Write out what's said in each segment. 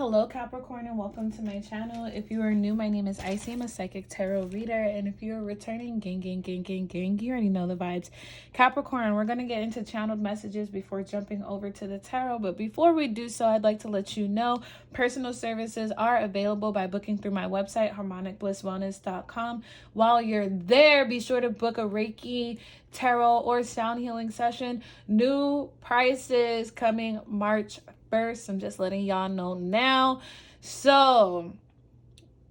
Hello Capricorn and welcome to my channel. If you are new, my name is Icy. I'm a psychic tarot reader, and if you're returning, gang, you already know the vibes. Capricorn, we're going to get into channeled messages before jumping over to the tarot, but before we do so, I'd like to let you know personal services are available by booking through my website, harmonicblisswellness.com. While you're there, be sure to book a Reiki, tarot, or sound healing session. New prices coming March 1st. I'm just letting y'all know now. So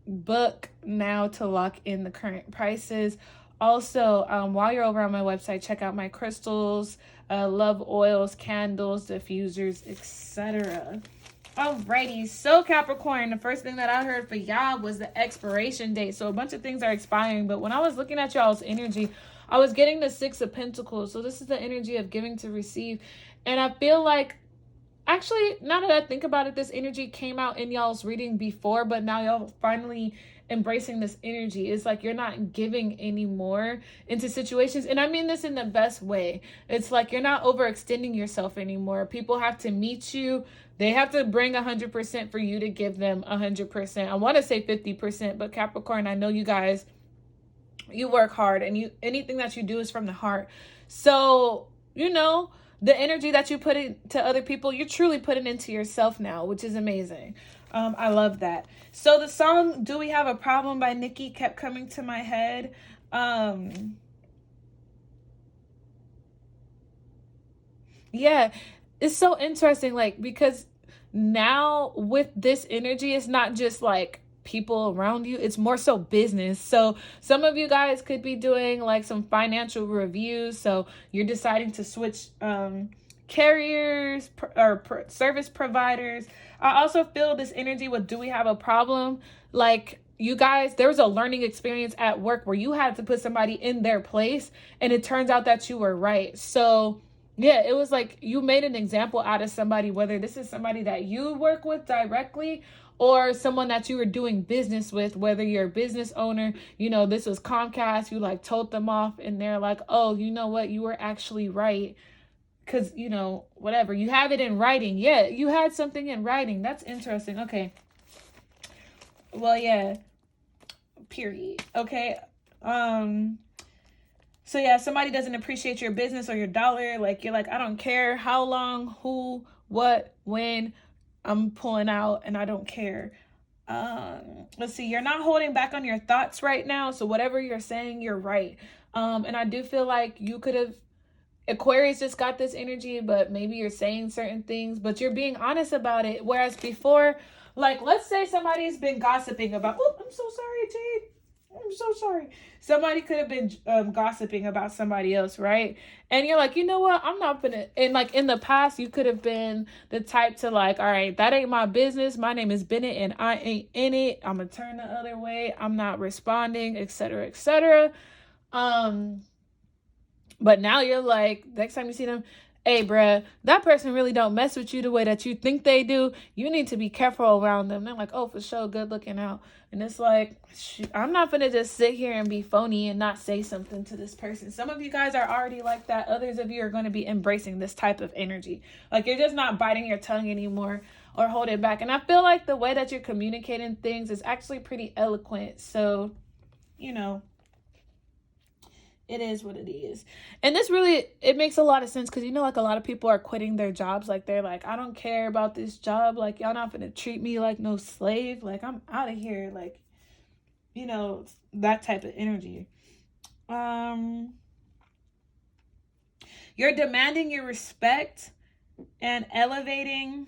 book now to lock in the current prices. Also, while you're over on my website, check out my crystals, love oils, candles, diffusers, etc. Alrighty, so Capricorn, the first thing that I heard for y'all was the expiration date. So a bunch of things are expiring, but when I was looking at y'all's energy, I was getting the Six of Pentacles. So this is the energy of giving to receive. And I feel like, actually, now that I think about it, this energy came out in y'all's reading before, but now y'all finally embracing this energy. It's like you're not giving anymore into situations. And I mean this in the best way. It's like you're not overextending yourself anymore. People have to meet you. They have to bring 100% for you to give them 100%. I want to say 50%, but Capricorn, I know you guys, you work hard, and anything that you do is from the heart. So, you know, the energy that you put into other people, you're truly putting into yourself now, which is amazing. I love that. So the song Do We Have a Problem by Nicki kept coming to my head. Yeah, it's so interesting, like, because now with this energy, it's not just like people around you, it's more so business. So some of you guys could be doing like some financial reviews, so you're deciding to switch carriers or service providers. I also feel this energy with Do We Have a Problem, like you guys, there was a learning experience at work where you had to put somebody in their place, and it turns out that you were right. So yeah, it was like you made an example out of somebody, whether this is somebody that you work with directly or someone that you were doing business with, whether you're a business owner, you know, this was Comcast, you like told them off and they're like, oh, you know what, you were actually right. Because, you know, whatever, you have it in writing. Yeah, you had something in writing. That's interesting. Okay. Well, yeah, period. Okay. So yeah, somebody doesn't appreciate your business or your dollar. Like you're like, I don't care how long, who, what, when, I'm pulling out and I don't care. Let's see, you're not holding back on your thoughts right now. So whatever you're saying, you're right. And I do feel like you could have, Aquarius just got this energy, but maybe you're saying certain things, but you're being honest about it. Whereas before, like, let's say somebody's been gossiping about, oh, I'm so sorry, Jade. I'm so sorry. Somebody could have been gossiping about somebody else, right? And you're like, you know what? I'm not gonna. And like in the past, you could have been the type to like, all right, that ain't my business. My name is Bennett, and I ain't in it. I'm gonna turn the other way. I'm not responding, etc., etc. But now you're like, next time you see them, hey, bruh, that person really don't mess with you the way that you think they do. You need to be careful around them. They're like, oh, for sure, good looking out. And it's like, I'm not going to just sit here and be phony and not say something to this person. Some of you guys are already like that. Others of you are going to be embracing this type of energy. Like you're just not biting your tongue anymore or holding back. And I feel like the way that you're communicating things is actually pretty eloquent. So, you know, it is what it is. And this really, it makes a lot of sense because, you know, like a lot of people are quitting their jobs. Like they're like, I don't care about this job. Like y'all not gonna treat me like no slave. Like I'm out of here. Like, you know, that type of energy. You're demanding your respect and elevating,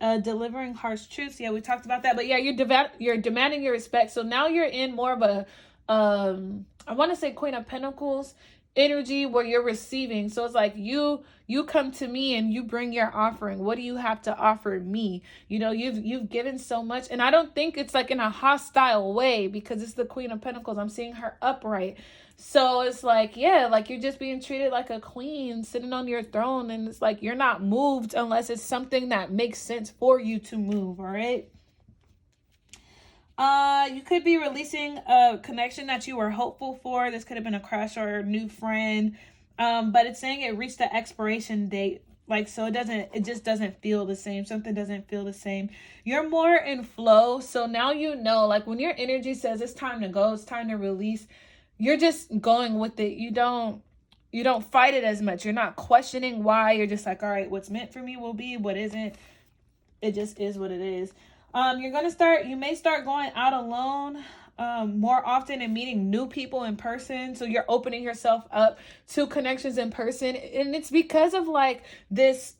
delivering harsh truths. Yeah, we talked about that. But yeah, you're demanding your respect. So now you're in more of a I want to say Queen of Pentacles energy where you're receiving. So it's like you come to me and you bring your offering. What do you have to offer me? You know, you've given so much, and I don't think it's like in a hostile way because it's the Queen of Pentacles. I'm seeing her upright. So it's like, yeah, like you're just being treated like a queen sitting on your throne, and it's like you're not moved unless it's something that makes sense for you to move, all right? You could be releasing a connection that you were hopeful for. This could have been a crush or a new friend. But it's saying it reached the expiration date. Like, so it just doesn't feel the same. Something doesn't feel the same. You're more in flow. So now you know, like when your energy says it's time to go, it's time to release, you're just going with it. You don't fight it as much. You're not questioning why. You're just like, all right, what's meant for me will be, what isn't, it just is what it is. You may start going out alone more often and meeting new people in person. So you're opening yourself up to connections in person. And it's because of like this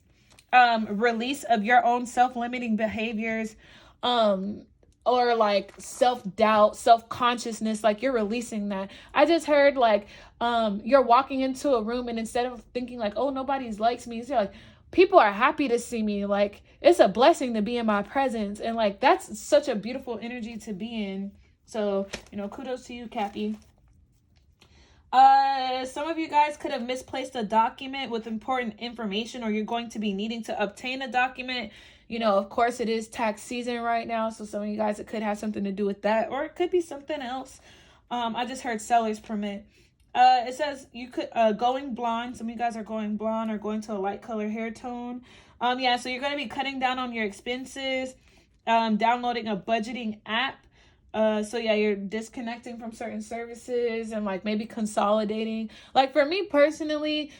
release of your own self-limiting behaviors, or like self-doubt, self-consciousness, like you're releasing that. I just heard like you're walking into a room and instead of thinking like, oh, nobody's likes me, you're like, people are happy to see me. Like, it's a blessing to be in my presence. And like, that's such a beautiful energy to be in. So, kudos to you, Cappy. Some of you guys could have misplaced a document with important information, or you're going to be needing to obtain a document. Of course it is tax season right now. So some of you guys, it could have something to do with that, or it could be something else. I just heard seller's permit. It says you could, going blonde. Some of you guys are going blonde or going to a light color hair tone. Yeah, so you're going to be cutting down on your expenses, downloading a budgeting app. So yeah, you're disconnecting from certain services and like maybe consolidating. Like for me personally,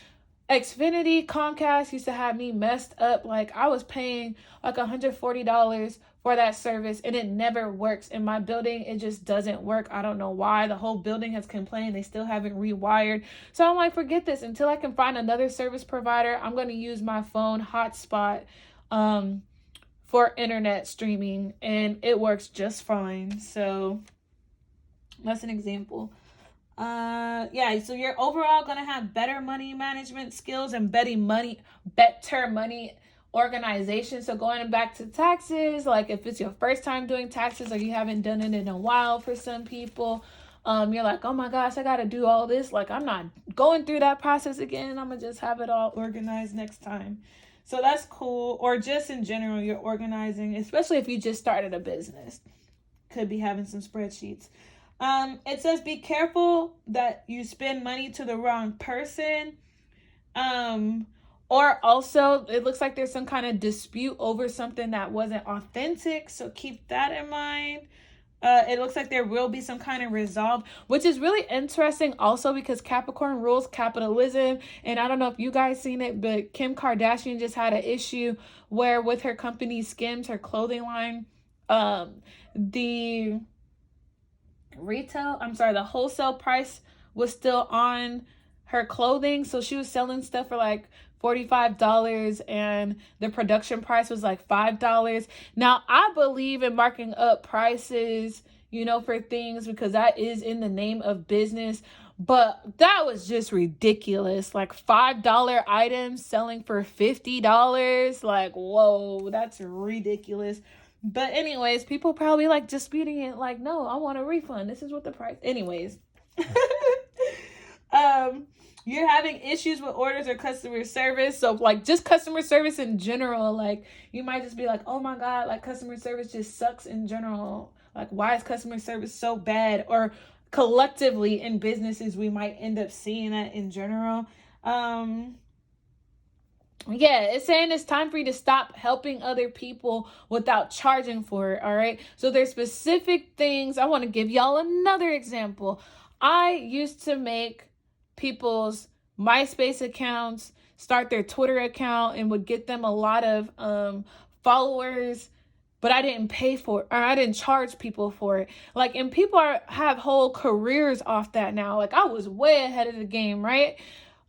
Xfinity, Comcast used to have me messed up. Like I was paying like $140 for that service and it never works. In my building, it just doesn't work. I don't know why. The whole building has complained. They still haven't rewired. So I'm like, forget this. Until I can find another service provider, I'm going to use my phone hotspot for internet streaming, and it works just fine. So that's an example. Yeah, so you're overall going to have better money management skills and better money organization. So going back to taxes, like if it's your first time doing taxes or you haven't done it in a while, for some people, you're like, oh my gosh, I got to do all this. Like, I'm not going through that process again. I'm going to just have it all organized next time. So that's cool. Or just in general, you're organizing, especially if you just started a business. Could be having some spreadsheets. It says be careful that you spend money to the wrong person. Or also, it looks like there's some kind of dispute over something that wasn't authentic. So keep that in mind. It looks like there will be some kind of resolve, which is really interesting also because Capricorn rules capitalism. And I don't know if you guys seen it, but Kim Kardashian just had an issue where with her company Skims, her clothing line, the wholesale price was still on her clothing. So she was selling stuff for like $45 and the production price was like $5. Now, I believe in marking up prices, for things because that is in the name of business. But that was just ridiculous. Like $5 items selling for $50. Like, whoa, that's ridiculous. But anyways, people probably like disputing it. Like, no, I want a refund. This is what the price. Anyways. You're having issues with orders or customer service. So like just customer service in general, like you might just be like, oh my God, like customer service just sucks in general. Like why is customer service so bad? Or collectively in businesses, we might end up seeing that in general. Yeah, it's saying it's time for you to stop helping other people without charging for it. All right. So there's specific things. I want to give y'all another example. I used to make people's MySpace accounts, start their Twitter account, and would get them a lot of followers, but I didn't pay for it, or I didn't charge people for it. Like, and people have whole careers off that now. Like, I was way ahead of the game, right?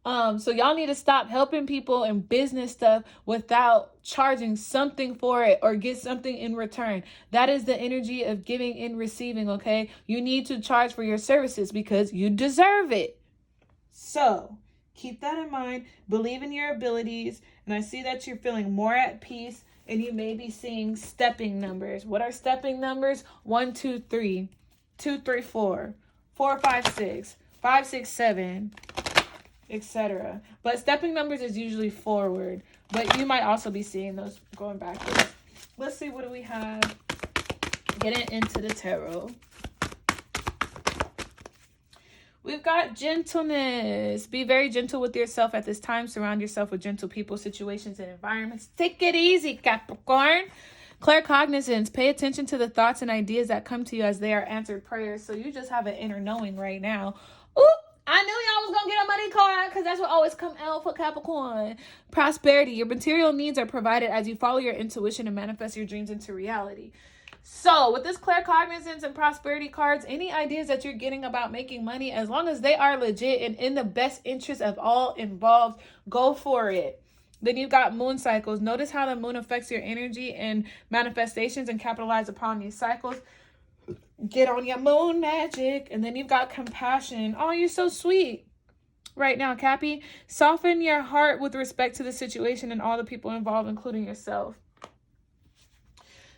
So y'all need to stop helping people in business stuff without charging something for it or get something in return. That is the energy of giving and receiving, okay? You need to charge for your services because you deserve it. So keep that in mind. Believe in your abilities. And I see that you're feeling more at peace and you may be seeing stepping numbers. What are stepping numbers? 1, 2, 3, 2, 3, 4, 4, 5, 6, 5, 6, 7, etc. But stepping numbers is usually forward, but you might also be seeing those going backwards. Let's see, what do we have? Getting into the tarot. We've got gentleness. Be very gentle with yourself at this time. Surround yourself with gentle people, situations, and environments. Take it easy, Capricorn. Claircognizance. Pay attention to the thoughts and ideas that come to you as they are answered prayers. So you just have an inner knowing right now. Ooh, I knew y'all was going to get a money card because that's what always come out for Capricorn. Prosperity. Your material needs are provided as you follow your intuition and manifest your dreams into reality. So with this claircognizance and prosperity cards, any ideas that you're getting about making money, as long as they are legit and in the best interest of all involved, go for it. Then you've got moon cycles. Notice how the moon affects your energy and manifestations and capitalize upon these cycles. Get on your moon magic. And then you've got compassion. Oh, you're so sweet right now, Cappy. Soften your heart with respect to the situation and all the people involved, including yourself.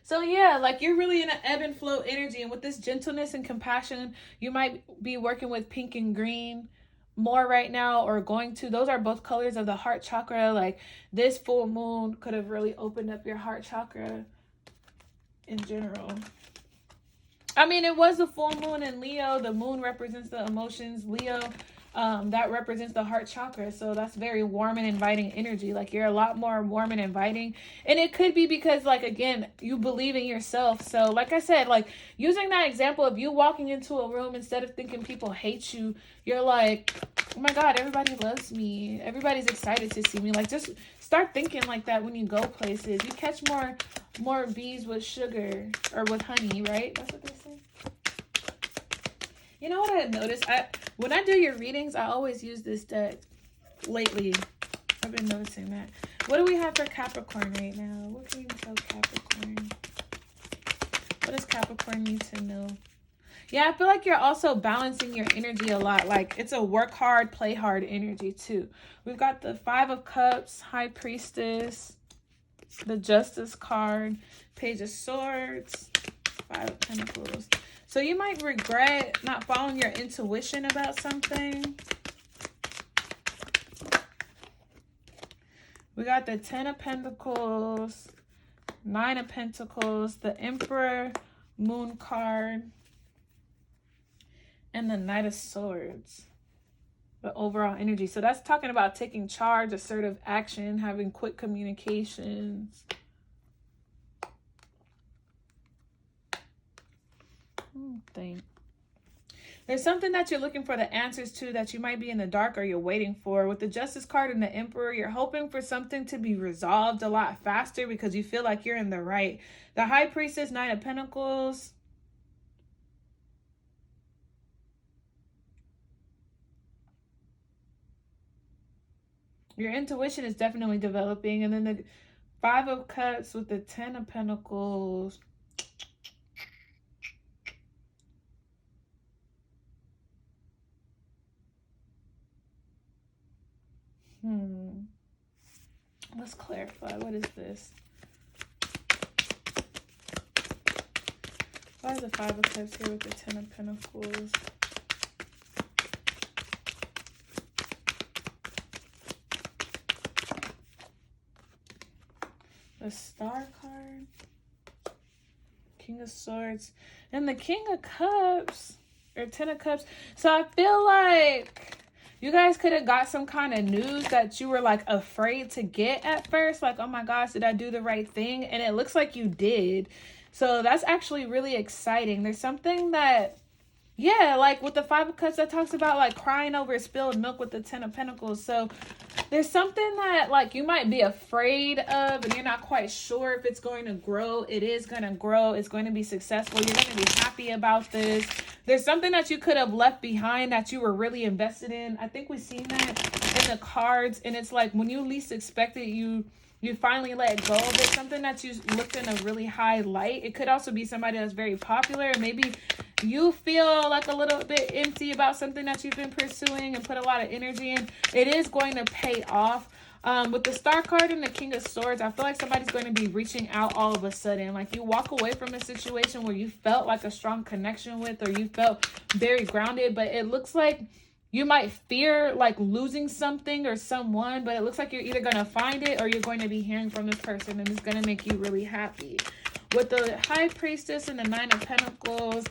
So yeah, like you're really in an ebb and flow energy. And with this gentleness and compassion, you might be working with pink and green more right now, or going to. Those are both colors of the heart chakra. Like this full moon could have really opened up your heart chakra in general. I mean, it was a full moon in Leo. The moon represents the emotions. Leo, that represents the heart chakra. So that's very warm and inviting energy. Like you're a lot more warm and inviting. And it could be because, like, again, you believe in yourself. So like I said, like using that example of you walking into a room, instead of thinking people hate you, you're like, oh my God, everybody loves me. Everybody's excited to see me. Like just start thinking like that when you go places. You catch more bees with sugar or with honey, right? That's what they say. You know what I noticed? When I do your readings, I always use this deck lately. I've been noticing that. What do we have for Capricorn right now? What can you tell Capricorn? What does Capricorn need to know? Yeah, I feel like you're also balancing your energy a lot. Like it's a work hard, play hard energy too. We've got the 5 of Cups, High Priestess, the Justice card, Page of Swords, 5 of Pentacles. So you might regret not following your intuition about something. We got the 10 of Pentacles, 9 of Pentacles, the Emperor Moon card, and the Knight of Swords. The overall energy. So that's talking about taking charge, assertive action, having quick communications. Thing. There's something that you're looking for the answers to that you might be in the dark or you're waiting for. With the Justice card and the Emperor, you're hoping for something to be resolved a lot faster because you feel like you're in the right. The High Priestess, 9 of Pentacles. Your intuition is definitely developing. And then the 5 of Cups with the 10 of Pentacles. Let's clarify. What is this? Why is the 5 of Cups here with the 10 of Pentacles? The Star card. King of Swords. And the King of Cups. Or 10 of Cups. So I feel like you guys could have got some kind of news that you were like afraid to get at first. Like, oh my gosh, did I do the right thing? And it looks like you did. So that's actually really exciting. There's something that, yeah, like with the 5 of Cups that talks about like crying over spilled milk with the 10 of Pentacles. So there's something that like you might be afraid of and you're not quite sure if it's going to grow. It is going to grow. It's going to be successful. You're going to be happy about this. There's something that you could have left behind that you were really invested in. I think we've seen that in the cards. And it's like when you least expect it, you finally let go of it. Something that you looked in a really high light. It could also be somebody that's very popular. Maybe you feel like a little bit empty about something that you've been pursuing and put a lot of energy in. It is going to pay off. With the Star card and the King of Swords, I feel like somebody's going to be reaching out all of a sudden. Like you walk away from a situation where you felt like a strong connection with, or you felt very grounded, but it looks like you might fear like losing something or someone, but it looks like you're either going to find it or you're going to be hearing from this person and it's going to make you really happy. With the High Priestess and the 9 of Pentacles,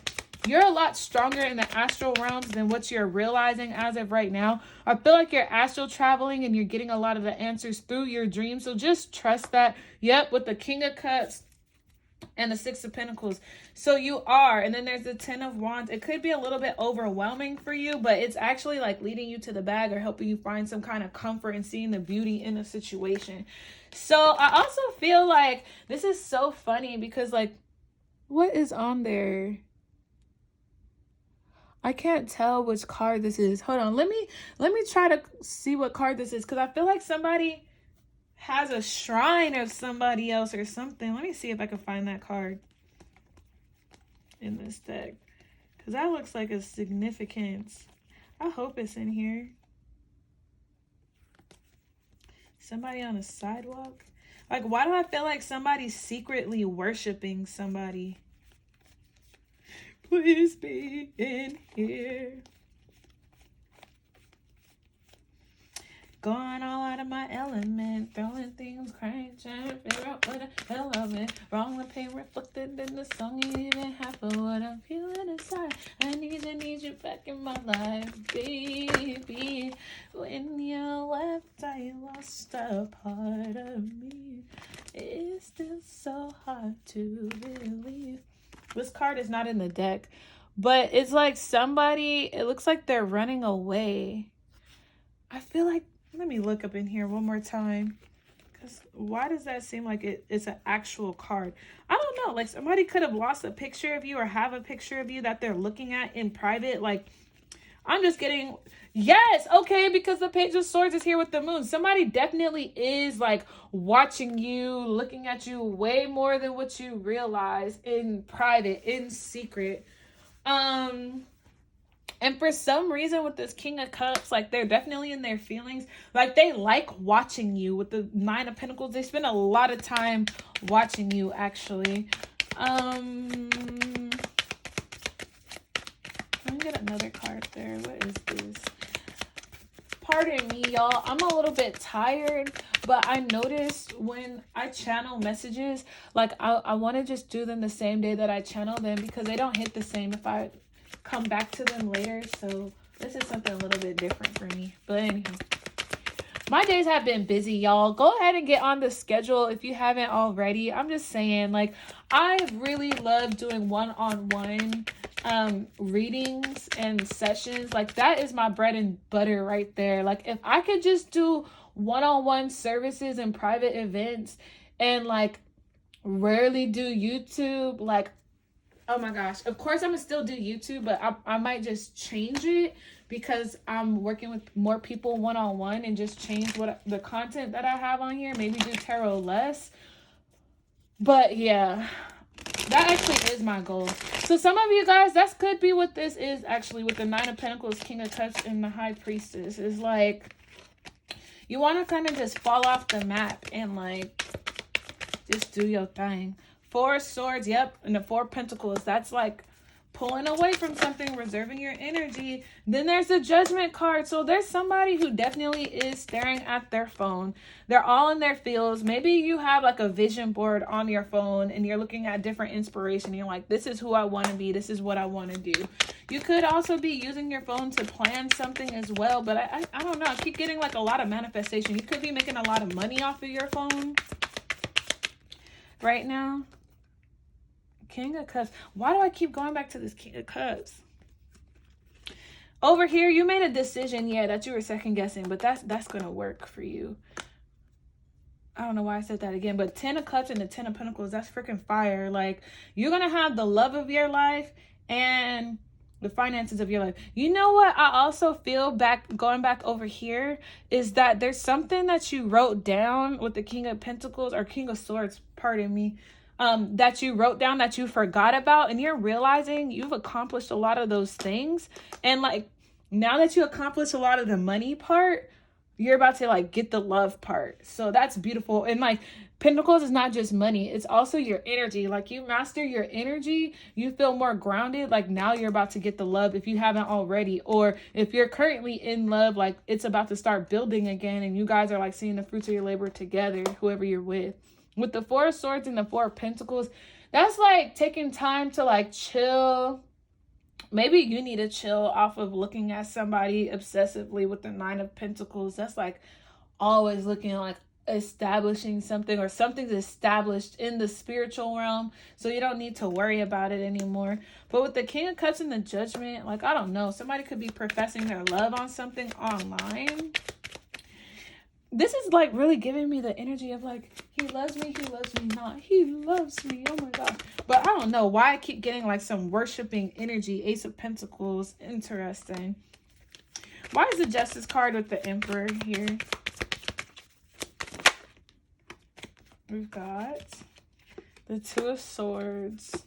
You're a lot stronger in the astral realms than what you're realizing as of right now. I feel like you're astral traveling and you're getting a lot of the answers through your dreams. So just trust that. Yep, with the King of Cups and the Six of Pentacles. So you are. And then there's the Ten of Wands. It could be a little bit overwhelming for you, but it's actually like leading you to the bag or helping you find some kind of comfort and seeing the beauty in the situation. So I also feel like this is so funny because, like, what is on there? I can't tell which card this is. Hold on. Let me try to see what card this is, because I feel like somebody has a shrine of somebody else or something. Let me see if I can find that card in this deck, because that looks like a significance. I hope it's in here. Somebody on a sidewalk. Like, why do I feel like somebody's secretly worshiping somebody? Please be in here. Going all out of my element, throwing things, crying, trying to figure out what the hell I meant. Wrong, the pain reflected in the song, ain't even half of what I'm feeling inside. I need you back in my life, baby. When you left, I lost a part of me. It's still so hard to believe. This card is not in the deck, but it's like somebody, it looks like they're running away. I feel like, let me look up in here one more time, because why does that seem like it's an actual card? I don't know. Like, somebody could have lost a picture of you or have a picture of you that they're looking at in private. Like, I'm just getting, yes, okay, because the Page of Swords is here with the moon. Somebody definitely is like watching you, looking at you way more than what you realize in private, in secret. And for some reason with this King of Cups, like, they're definitely in their feelings. Like, they like watching you. With the Nine of Pentacles, they spend a lot of time watching you, actually. Let me get another card there. What is this? Pardon me, y'all. I'm a little bit tired, but I noticed when I channel messages, like, I want to just do them the same day that I channel them, because they don't hit the same if I come back to them later. So this is something a little bit different for me. But anyway, my days have been busy, y'all. Go ahead and get on the schedule if you haven't already. I'm just saying, like, I really love doing one-on-one readings and sessions. Like, that is my bread and butter right there. Like, if I could just do one-on-one services and private events and, like, rarely do YouTube, like, oh my gosh, of course I'm gonna still do YouTube, but I might just change it, because I'm working with more people one-on-one, and just change what the content that I have on here. Maybe do tarot less. But yeah, that actually is my goal. So some of you guys, that could be what this is actually, with the Nine of Pentacles, King of Cups, and the High Priestess. Is like, you want to kind of just fall off the map and, like, just do your thing. Four of Swords, yep, and the Four of Pentacles. That's like pulling away from something, reserving your energy. Then there's the Judgment card. So there's somebody who definitely is staring at their phone. They're all in their fields. Maybe you have like a vision board on your phone and you're looking at different inspiration. You're like, this is who I want to be. This is what I want to do. You could also be using your phone to plan something as well. But I don't know. I keep getting like a lot of manifestation. You could be making a lot of money off of your phone right now. King of Cups. Why do I keep going back to this King of Cups? Over here, you made a decision, yeah, that you were second guessing, but that's gonna work for you. I don't know why I said that again, but 10 of Cups and the 10 of Pentacles, that's freaking fire. Like, you're gonna have the love of your life and the finances of your life. You know what I also feel going back over here is that there's something that you wrote down with the King of Pentacles, or King of Swords, pardon me, that you wrote down that you forgot about, and you're realizing you've accomplished a lot of those things. And like, now that you accomplished a lot of the money part, you're about to like get the love part. So that's beautiful. And like, Pentacles is not just money, it's also your energy. Like, you master your energy, you feel more grounded. Like, now you're about to get the love if you haven't already, or if you're currently in love, like, it's about to start building again, and you guys are like seeing the fruits of your labor together, whoever you're with. With the Four of Swords and the Four of Pentacles, that's like taking time to like chill, Maybe you need to chill off of looking at somebody obsessively with the Nine of Pentacles. That's like always looking like establishing something, or something's established in the spiritual realm, so you don't need to worry about it anymore. But with the King of Cups and the Judgment, like, I don't know, somebody could be professing their love on something online. This is like really giving me the energy of like, he loves me not, he loves me, oh my god. But I don't know why I keep getting like some worshiping energy. Ace of Pentacles, interesting. Why is the Justice card with the Emperor here? We've got the Two of Swords,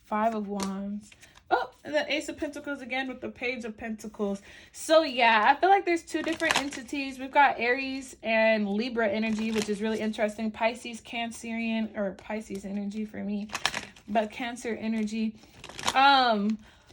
Five of Wands. Oh, and the Ace of Pentacles again with the Page of Pentacles. So yeah, I feel like there's two different entities. We've got Aries and Libra energy, which is really interesting. Pisces, Cancerian, or Pisces energy for me, but Cancer energy.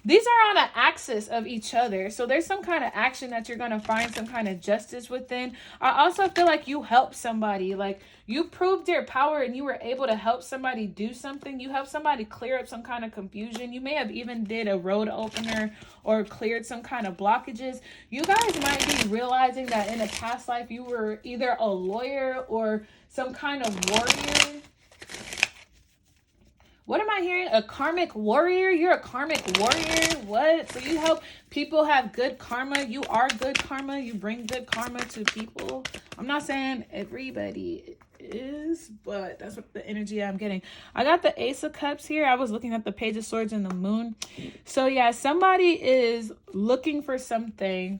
These are on an axis of each other. So there's some kind of action that you're going to find some kind of justice within. I also feel like you helped somebody. Like, you proved your power and you were able to help somebody do something. You helped somebody clear up some kind of confusion. You may have even did a road opener or cleared some kind of blockages. You guys might be realizing that in a past life you were either a lawyer or some kind of warrior. What am I hearing? A karmic warrior? You're a karmic warrior? What? So you help people have good karma. You are good karma. You bring good karma to people. I'm not saying everybody is, but that's what the energy I'm getting. I got the Ace of Cups here. I was looking at the Page of Swords and the Moon. So yeah, somebody is looking for something.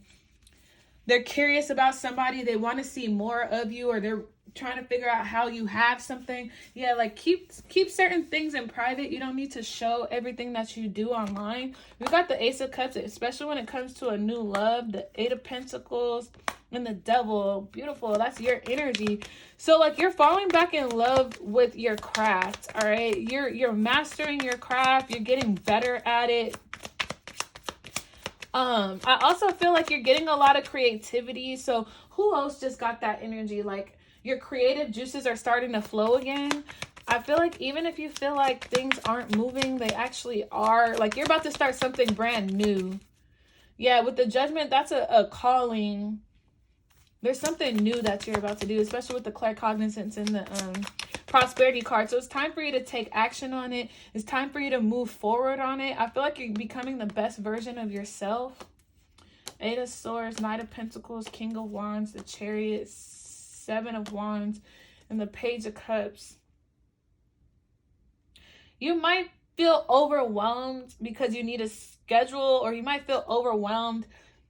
They're curious about somebody. They want to see more of you, or they're trying to figure out how you have something. Yeah, like keep certain things in private. You don't need to show everything that you do online. We got the Ace of Cups, especially when it comes to a new love, the Eight of Pentacles and the Devil. Beautiful. That's your energy. So like, you're falling back in love with your craft. All right, you're mastering your craft. You're getting better at it. I also feel like you're getting a lot of creativity. So who else just got that energy? Like, your creative juices are starting to flow again. I feel like even if you feel like things aren't moving, they actually are. Like, you're about to start something brand new. Yeah, with the Judgment, that's a calling. There's something new that you're about to do, especially with the claircognizance and the prosperity card. So it's time for you to take action on it. It's time for you to move forward on it. I feel like you're becoming the best version of yourself. Eight of Swords, Knight of Pentacles, King of Wands, the Chariot, Seven of Wands, and the Page of Cups. You might feel overwhelmed because you need a schedule, or you might feel overwhelmed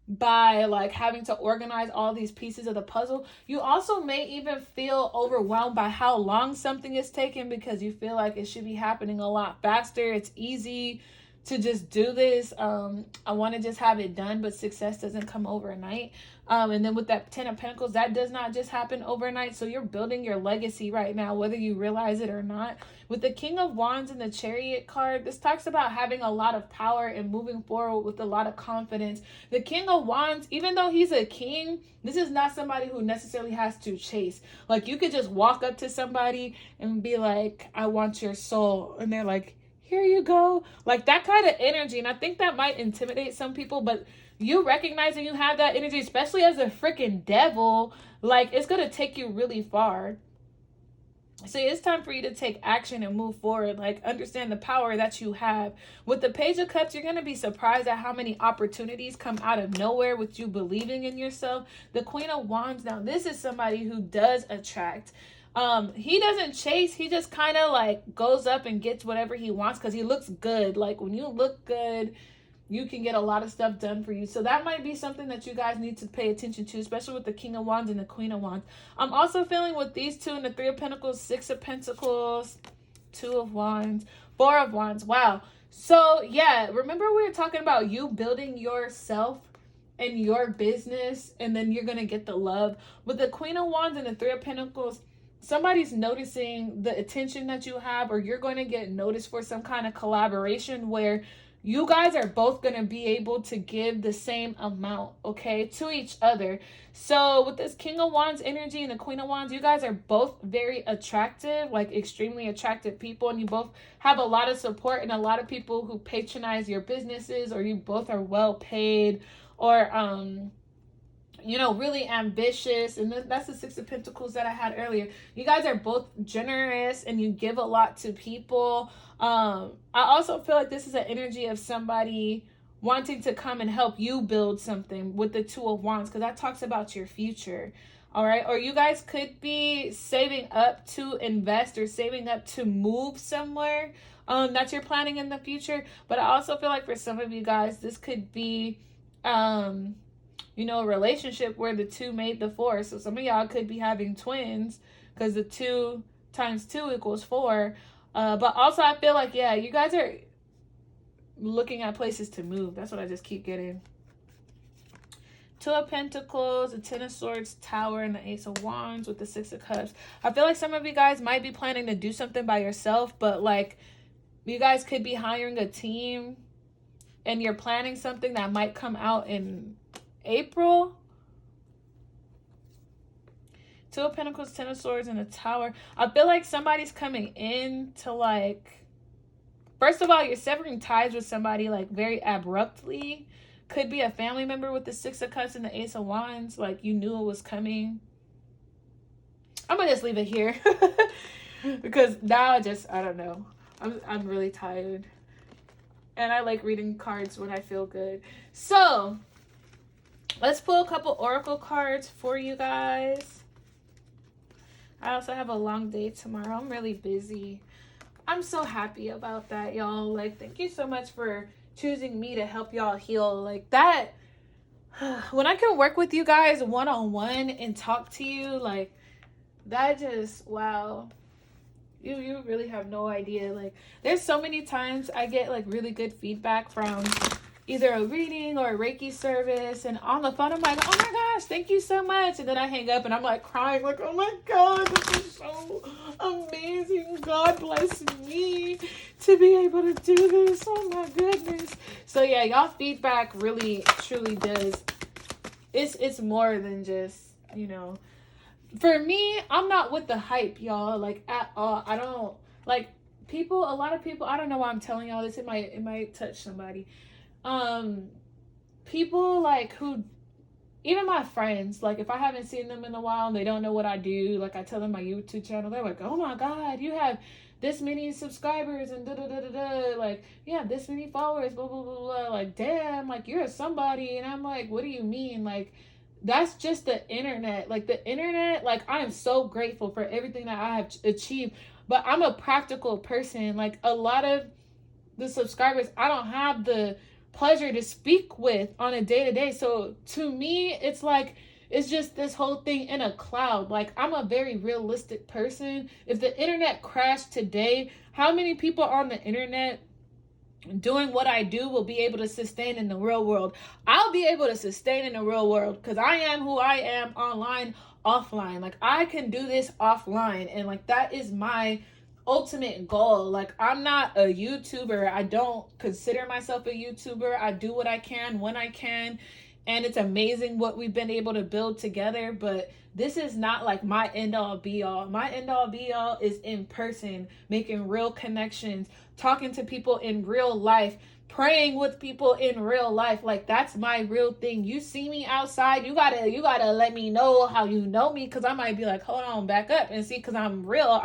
by like having to organize all these pieces of the puzzle. You also may even feel overwhelmed by how long something is taking, because you feel like it should be happening a lot faster. It's easy to just do this. I want to just have it done, but success doesn't come overnight. And then with that Ten of Pentacles, that does not just happen overnight. So you're building your legacy right now, whether you realize it or not. With the King of Wands and the Chariot card, this talks about having a lot of power and moving forward with a lot of confidence. The King of Wands, even though he's a king, this is not somebody who necessarily has to chase. Like, you could just walk up to somebody and be like, I want your soul. And they're like, here you go. Like, that kind of energy. And I think that might intimidate some people, but you recognizing you have that energy, especially as a freaking devil, like, it's going to take you really far. So it's time for you to take action and move forward. Like, understand the power that you have. With the Page of Cups, you're going to be surprised at how many opportunities come out of nowhere with you believing in yourself. The Queen of Wands, now this is somebody who does attract. He doesn't chase. He just kind of like goes up and gets whatever he wants because he looks good. Like, when you look good, you can get a lot of stuff done for you. So that might be something that you guys need to pay attention to, especially with the King of Wands and the Queen of Wands. I'm also feeling with these two and the Three of Pentacles, Six of Pentacles, Two of Wands, Four of Wands. Wow. So yeah, remember we were talking about you building yourself and your business, and then you're going to get the love. With the Queen of Wands and the Three of Pentacles, somebody's noticing the attention that you have, or you're going to get noticed for some kind of collaboration where you guys are both going to be able to give the same amount, okay, to each other. So with this King of Wands energy and the Queen of Wands, you guys are both very attractive, like extremely attractive people, and you both have a lot of support and a lot of people who patronize your businesses, or you both are well paid, or you know, really ambitious. And that's the Six of Pentacles that I had earlier. You guys are both generous and you give a lot to people. I also feel like this is an energy of somebody wanting to come and help you build something with the Two of Wands, because that talks about your future. All right. Or you guys could be saving up to invest or saving up to move somewhere that you're planning in the future. But I also feel like for some of you guys, this could be you know, a relationship where the two made the four. So some of y'all could be having twins, because the 2 times 2 equals 4. But also I feel like, yeah, you guys are looking at places to move. That's what I just keep getting. 2 of Pentacles, the 10 of Swords, Tower, and the Ace of Wands with the 6 of Cups. I feel like some of you guys might be planning to do something by yourself, but like you guys could be hiring a team and you're planning something that might come out in April. 2 of Pentacles, 10 of Swords, and a Tower. I feel like somebody's coming in to, like, first of all, you're severing ties with somebody like very abruptly. Could be a family member with the 6 of Cups and the Ace of Wands. Like, you knew it was coming. I'm gonna just leave it here because now I don't know. I'm really tired, and I like reading cards when I feel good. So let's pull a couple oracle cards for you guys. I also have a long day tomorrow. I'm really busy. I'm so happy about that, y'all. Like, thank you so much for choosing me to help y'all heal. Like, that, when I can work with you guys one-on-one and talk to you, like, that just, wow. You really have no idea. Like, there's so many times I get, like, really good feedback from either a reading or a Reiki service, and on the phone I'm like, oh my gosh, thank you so much, and then I hang up and I'm like crying, like, oh my god, this is so amazing. God bless me to be able to do this. Oh my goodness. So yeah, y'all feedback really truly does, it's more than just, you know, for me, I'm not with the hype, y'all, like, at all. I don't like people, a lot of people, I don't know why I'm telling y'all this, it might touch somebody. People like who, even my friends, like if I haven't seen them in a while and they don't know what I do, like I tell them my YouTube channel, they're like, oh my god, you have this many subscribers and da da da da da, like you have this many followers, blah blah blah blah, like damn, like you're somebody. And I'm like, what do you mean? Like, that's just the internet. Like the internet, like I am so grateful for everything that I have achieved, but I'm a practical person. Like a lot of the subscribers I don't have the pleasure to speak with on a day-to-day. So to me, it's like, it's just this whole thing in a cloud. Like, I'm a very realistic person. If the internet crashed today, how many people on the internet doing what I do will be able to sustain in the real world? I'll be able to sustain in the real world because I am who I am online, offline. Like, I can do this offline, and like that is my ultimate goal. Like, I'm not a YouTuber. I don't consider myself a YouTuber. I do what I can when I can, and it's amazing what we've been able to build together, but this is not like my end all be all. My end all be all is in person, making real connections, talking to people in real life, praying with people in real life. Like, that's my real thing. You see me outside, you gotta let me know how you know me, because I might be like, hold on, back up and see, because I'm real.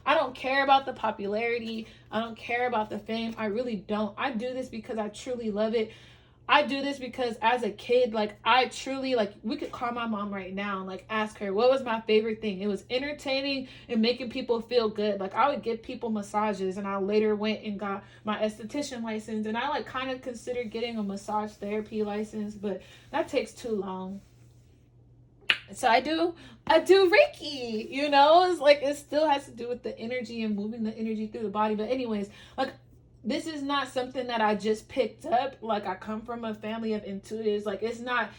I don't care about the popularity. I don't care about the fame. I really don't. I do this because I truly love it. I do this because as a kid, like, I truly, like, we could call my mom right now and, like, ask her, what was my favorite thing? It was entertaining and making people feel good. Like, I would give people massages, and I later went and got my esthetician license, and I, like, kind of considered getting a massage therapy license, but that takes too long. So I do Reiki, you know? It's like, it still has to do with the energy and moving the energy through the body. But anyways, like, this is not something that I just picked up. Like, I come from a family of intuitives. Like, it's not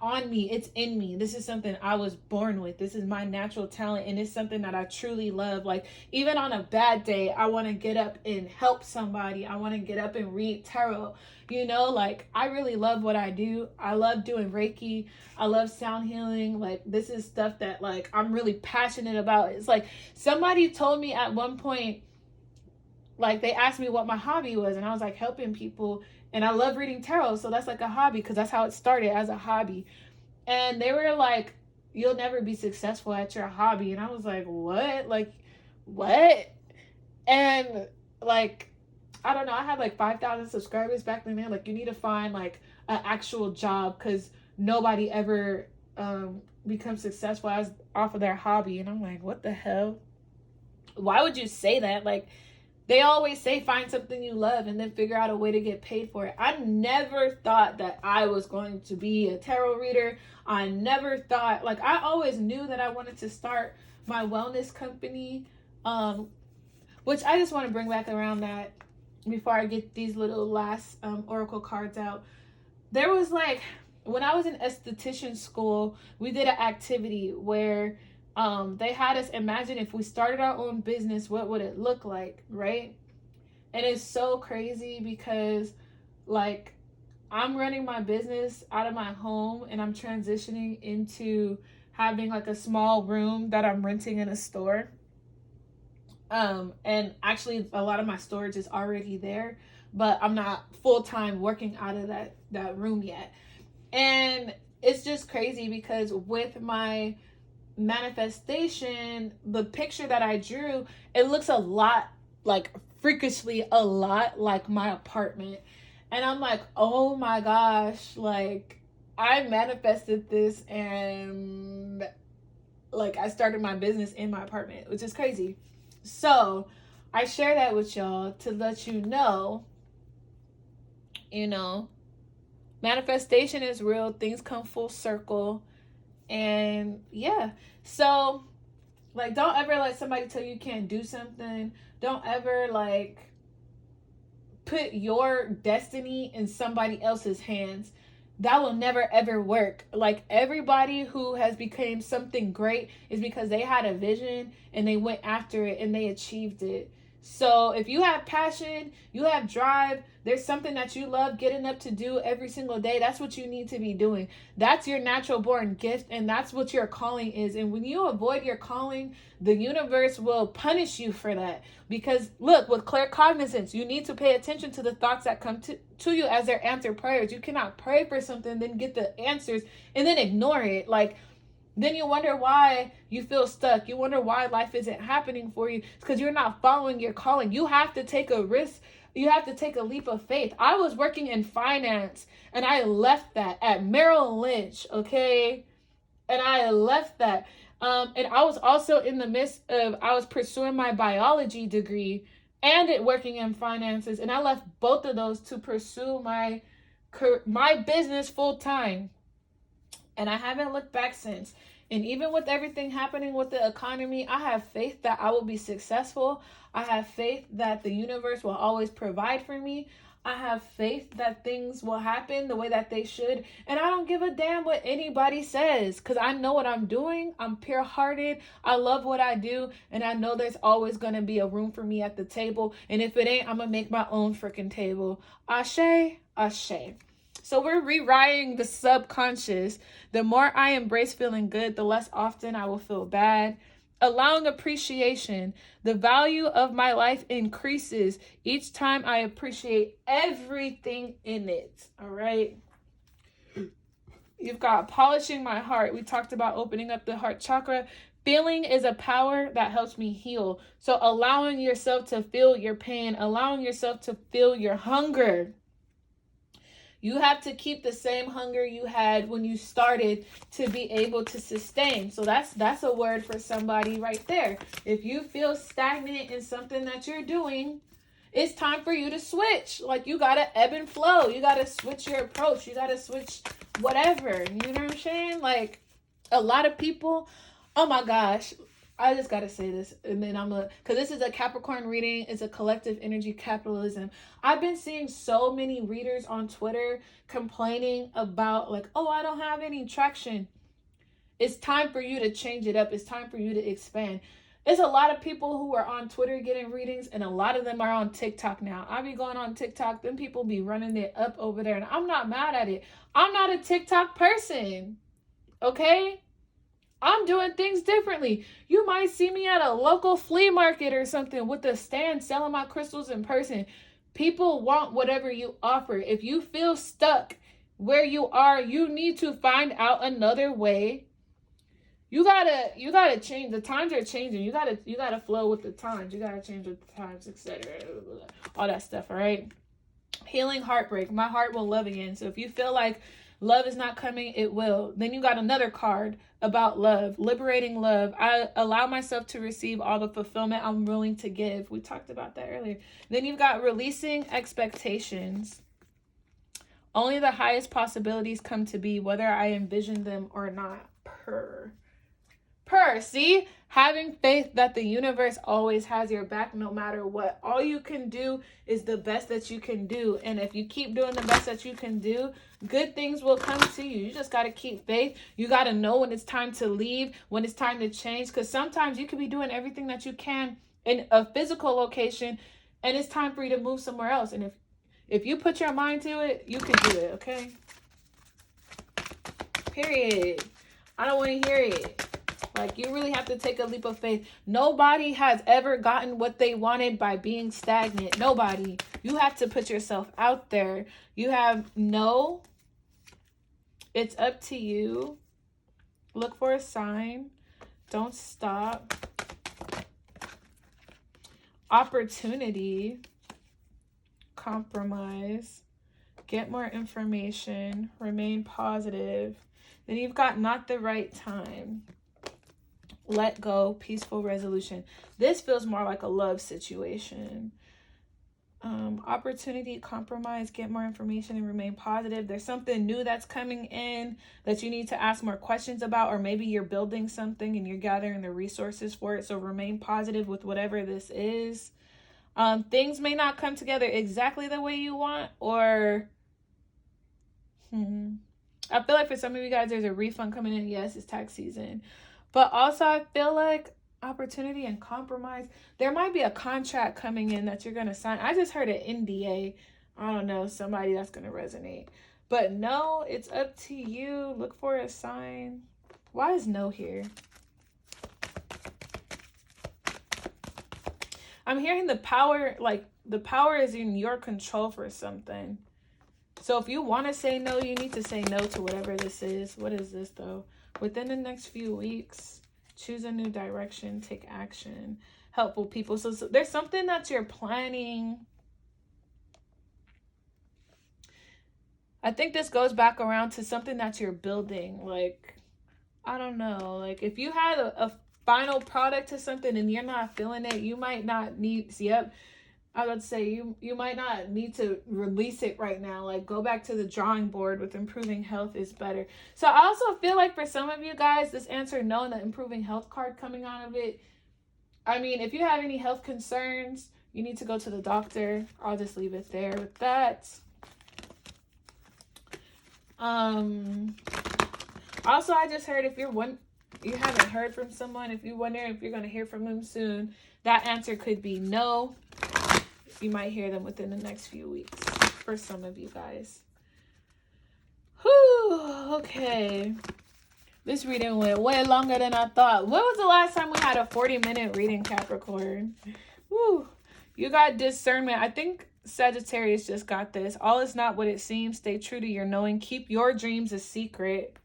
on me, it's in me. This is something I was born with. This is my natural talent, and it's something that I truly love. Like, even on a bad day, I want to get up and help somebody. I want to get up and read tarot. You know, like, I really love what I do. I love doing Reiki. I love sound healing. Like, this is stuff that, like, I'm really passionate about. It's like, somebody told me at one point, like, they asked me what my hobby was, and I was like, helping people. And I love reading tarot, so that's like a hobby, because that's how it started, as a hobby. And they were like, you'll never be successful at your hobby. And I was like, what? Like, what? And, like, I don't know, I had like 5,000 subscribers back then. Like, you need to find like an actual job, because nobody ever becomes successful as off of their hobby. And I'm like, what the hell? Why would you say that? Like, they always say find something you love and then figure out a way to get paid for it. I never thought that I was going to be a tarot reader. I never thought, like, I always knew that I wanted to start my wellness company, which I just want to bring back around that before I get these little last oracle cards out. There was, like, when I was in esthetician school, we did an activity where they had us imagine if we started our own business, what would it look like, right? And it's so crazy because, like, I'm running my business out of my home, and I'm transitioning into having like a small room that I'm renting in a store. And actually a lot of my storage is already there, but I'm not full-time working out of that room yet. And it's just crazy because with my manifestation, the picture that I drew, it looks a lot, like freakishly a lot like my apartment. And I'm like, oh my gosh, like, I manifested this, and like, I started my business in my apartment, which is crazy. So I share that with y'all to let you know, manifestation is real. Things come full circle. And yeah, so, like, don't ever let somebody tell you can't do something. Don't ever, like, put your destiny in somebody else's hands. That will never ever work. Like, everybody who has become something great is because they had a vision and they went after it and they achieved it. So if you have passion, you have drive, there's something that you love getting up to do every single day, that's what you need to be doing. That's your natural born gift, and that's what your calling is. And when you avoid your calling, the universe will punish you for that. Because look, with claircognizance, you need to pay attention to the thoughts that come to you as their answered prayers. You cannot pray for something, then get the answers, and then ignore it. Like, then you wonder why you feel stuck. You wonder why life isn't happening for you. It's because you're not following your calling. You have to take a risk. You have to take a leap of faith. I was working in finance, and I left that at Merrill Lynch, okay? And I left that. And I was also in the midst of, I was pursuing my biology degree and working in finances. And I left both of those to pursue my business full time. And I haven't looked back since. And even with everything happening with the economy, I have faith that I will be successful. I have faith that the universe will always provide for me. I have faith that things will happen the way that they should. And I don't give a damn what anybody says, because I know what I'm doing. I'm pure-hearted. I love what I do. And I know there's always going to be a room for me at the table. And if it ain't, I'm going to make my own freaking table. Ashe, ashe. So we're rewriting the subconscious. The more I embrace feeling good, the less often I will feel bad. Allowing appreciation. The value of my life increases each time I appreciate everything in it. All right. You've got polishing my heart. We talked about opening up the heart chakra. Feeling is a power that helps me heal. So allowing yourself to feel your pain, allowing yourself to feel your hunger. You have to keep the same hunger you had when you started to be able to sustain. So that's a word for somebody right there. If you feel stagnant in something that you're doing, it's time for you to switch. Like, you got to ebb and flow. You got to switch your approach. You got to switch whatever. You know what I'm saying? Like, a lot of people, oh my gosh, I just got to say this, and then because this is a Capricorn reading. It's a collective energy capitalism. I've been seeing so many readers on Twitter complaining about, like, oh, I don't have any traction. It's time for you to change it up. It's time for you to expand. There's a lot of people who are on Twitter getting readings, and a lot of them are on TikTok now. I be going on TikTok, then people be running it up over there, and I'm not mad at it. I'm not a TikTok person, okay? I'm doing things differently. You might see me at a local flea market or something with a stand selling my crystals in person. People want whatever you offer. If you feel stuck where you are, you need to find out another way. You gotta change. The times are changing. You gotta flow with the times. You gotta change with the times, etc. All that stuff. All right. Healing heartbreak. My heart will love again. So if you feel like love is not coming, it will. Then you got another card about love, liberating love. I allow myself to receive all the fulfillment I'm willing to give. We talked about that earlier. Then you've got releasing expectations. Only the highest possibilities come to be, whether I envision them or not. See, having faith that the universe always has your back no matter what. All you can do is the best that you can do. And if you keep doing the best that you can do, good things will come to you. You just got to keep faith. You got to know when it's time to leave, when it's time to change. Because sometimes you could be doing everything that you can in a physical location, and it's time for you to move somewhere else. And if you put your mind to it, you can do it, okay? Period. I don't want to hear it. Like, you really have to take a leap of faith. Nobody has ever gotten what they wanted by being stagnant. Nobody. You have to put yourself out there. You have it's up to you. Look for a sign. Don't stop. Opportunity. Compromise. Get more information. Remain positive. Then you've got not the right time. Let go, peaceful resolution. This feels more like a love situation. Opportunity, compromise, get more information, and remain positive. There's something new that's coming in that you need to ask more questions about, or maybe you're building something and you're gathering the resources for it. So remain positive with whatever this is. Things may not come together exactly the way you want, or I feel like for some of you guys, there's a refund coming in. Yes, it's tax season. But also, I feel like opportunity and compromise. There might be a contract coming in that you're going to sign. I just heard an NDA. I don't know, somebody that's going to resonate. But no, it's up to you. Look for a sign. Why is no here? I'm hearing the power, like the power is in your control for something. So if you want to say no, you need to say no to whatever this is. What is this though? Within the next few weeks, choose a new direction, take action, helpful people. So there's something that you're planning. I think this goes back around to something that you're building. Like, I don't know. Like, if you had a final product to something and you're not feeling it, you might not need, I would say you might not need to release it right now. Like, go back to the drawing board with improving health is better. So I also feel like for some of you guys, this answer no and the improving health card coming out of it. I mean, if you have any health concerns, you need to go to the doctor. I'll just leave it there with that. Also, I just heard if you haven't heard from someone, if you're wondering if you're going to hear from them soon, that answer could be no. You might hear them within the next few weeks for some of you guys. Whew, okay. This reading went way longer than I thought. When was the last time we had a 40-minute reading, Capricorn? Whew. You got discernment. I think Sagittarius just got this. All is not what it seems. Stay true to your knowing. Keep your dreams a secret.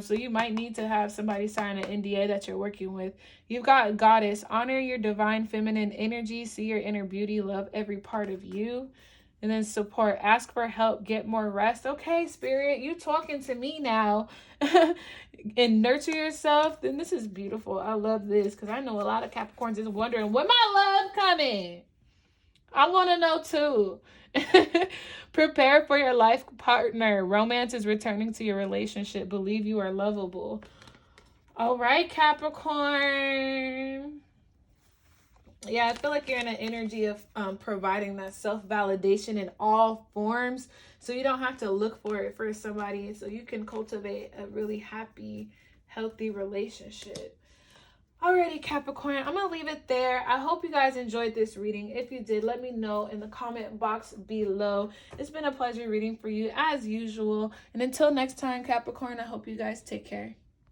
So you might need to have somebody sign an NDA that you're working with. You've got Goddess. Honor your divine feminine energy. See your inner beauty. Love every part of you. And then support. Ask for help. Get more rest. Okay, Spirit, you talking to me now. And nurture yourself. Then this is beautiful. I love this because I know a lot of Capricorns is wondering, when my love coming? I want to know too. Prepare for your life partner. Romance is returning to your relationship. Believe you are lovable. All right, Capricorn. Yeah, I feel like you're in an energy of providing that self-validation in all forms. So you don't have to look for it for somebody. So you can cultivate a really happy, healthy relationship. Alrighty, Capricorn, I'm going to leave it there. I hope you guys enjoyed this reading. If you did, let me know in the comment box below. It's been a pleasure reading for you as usual. And until next time, Capricorn, I hope you guys take care.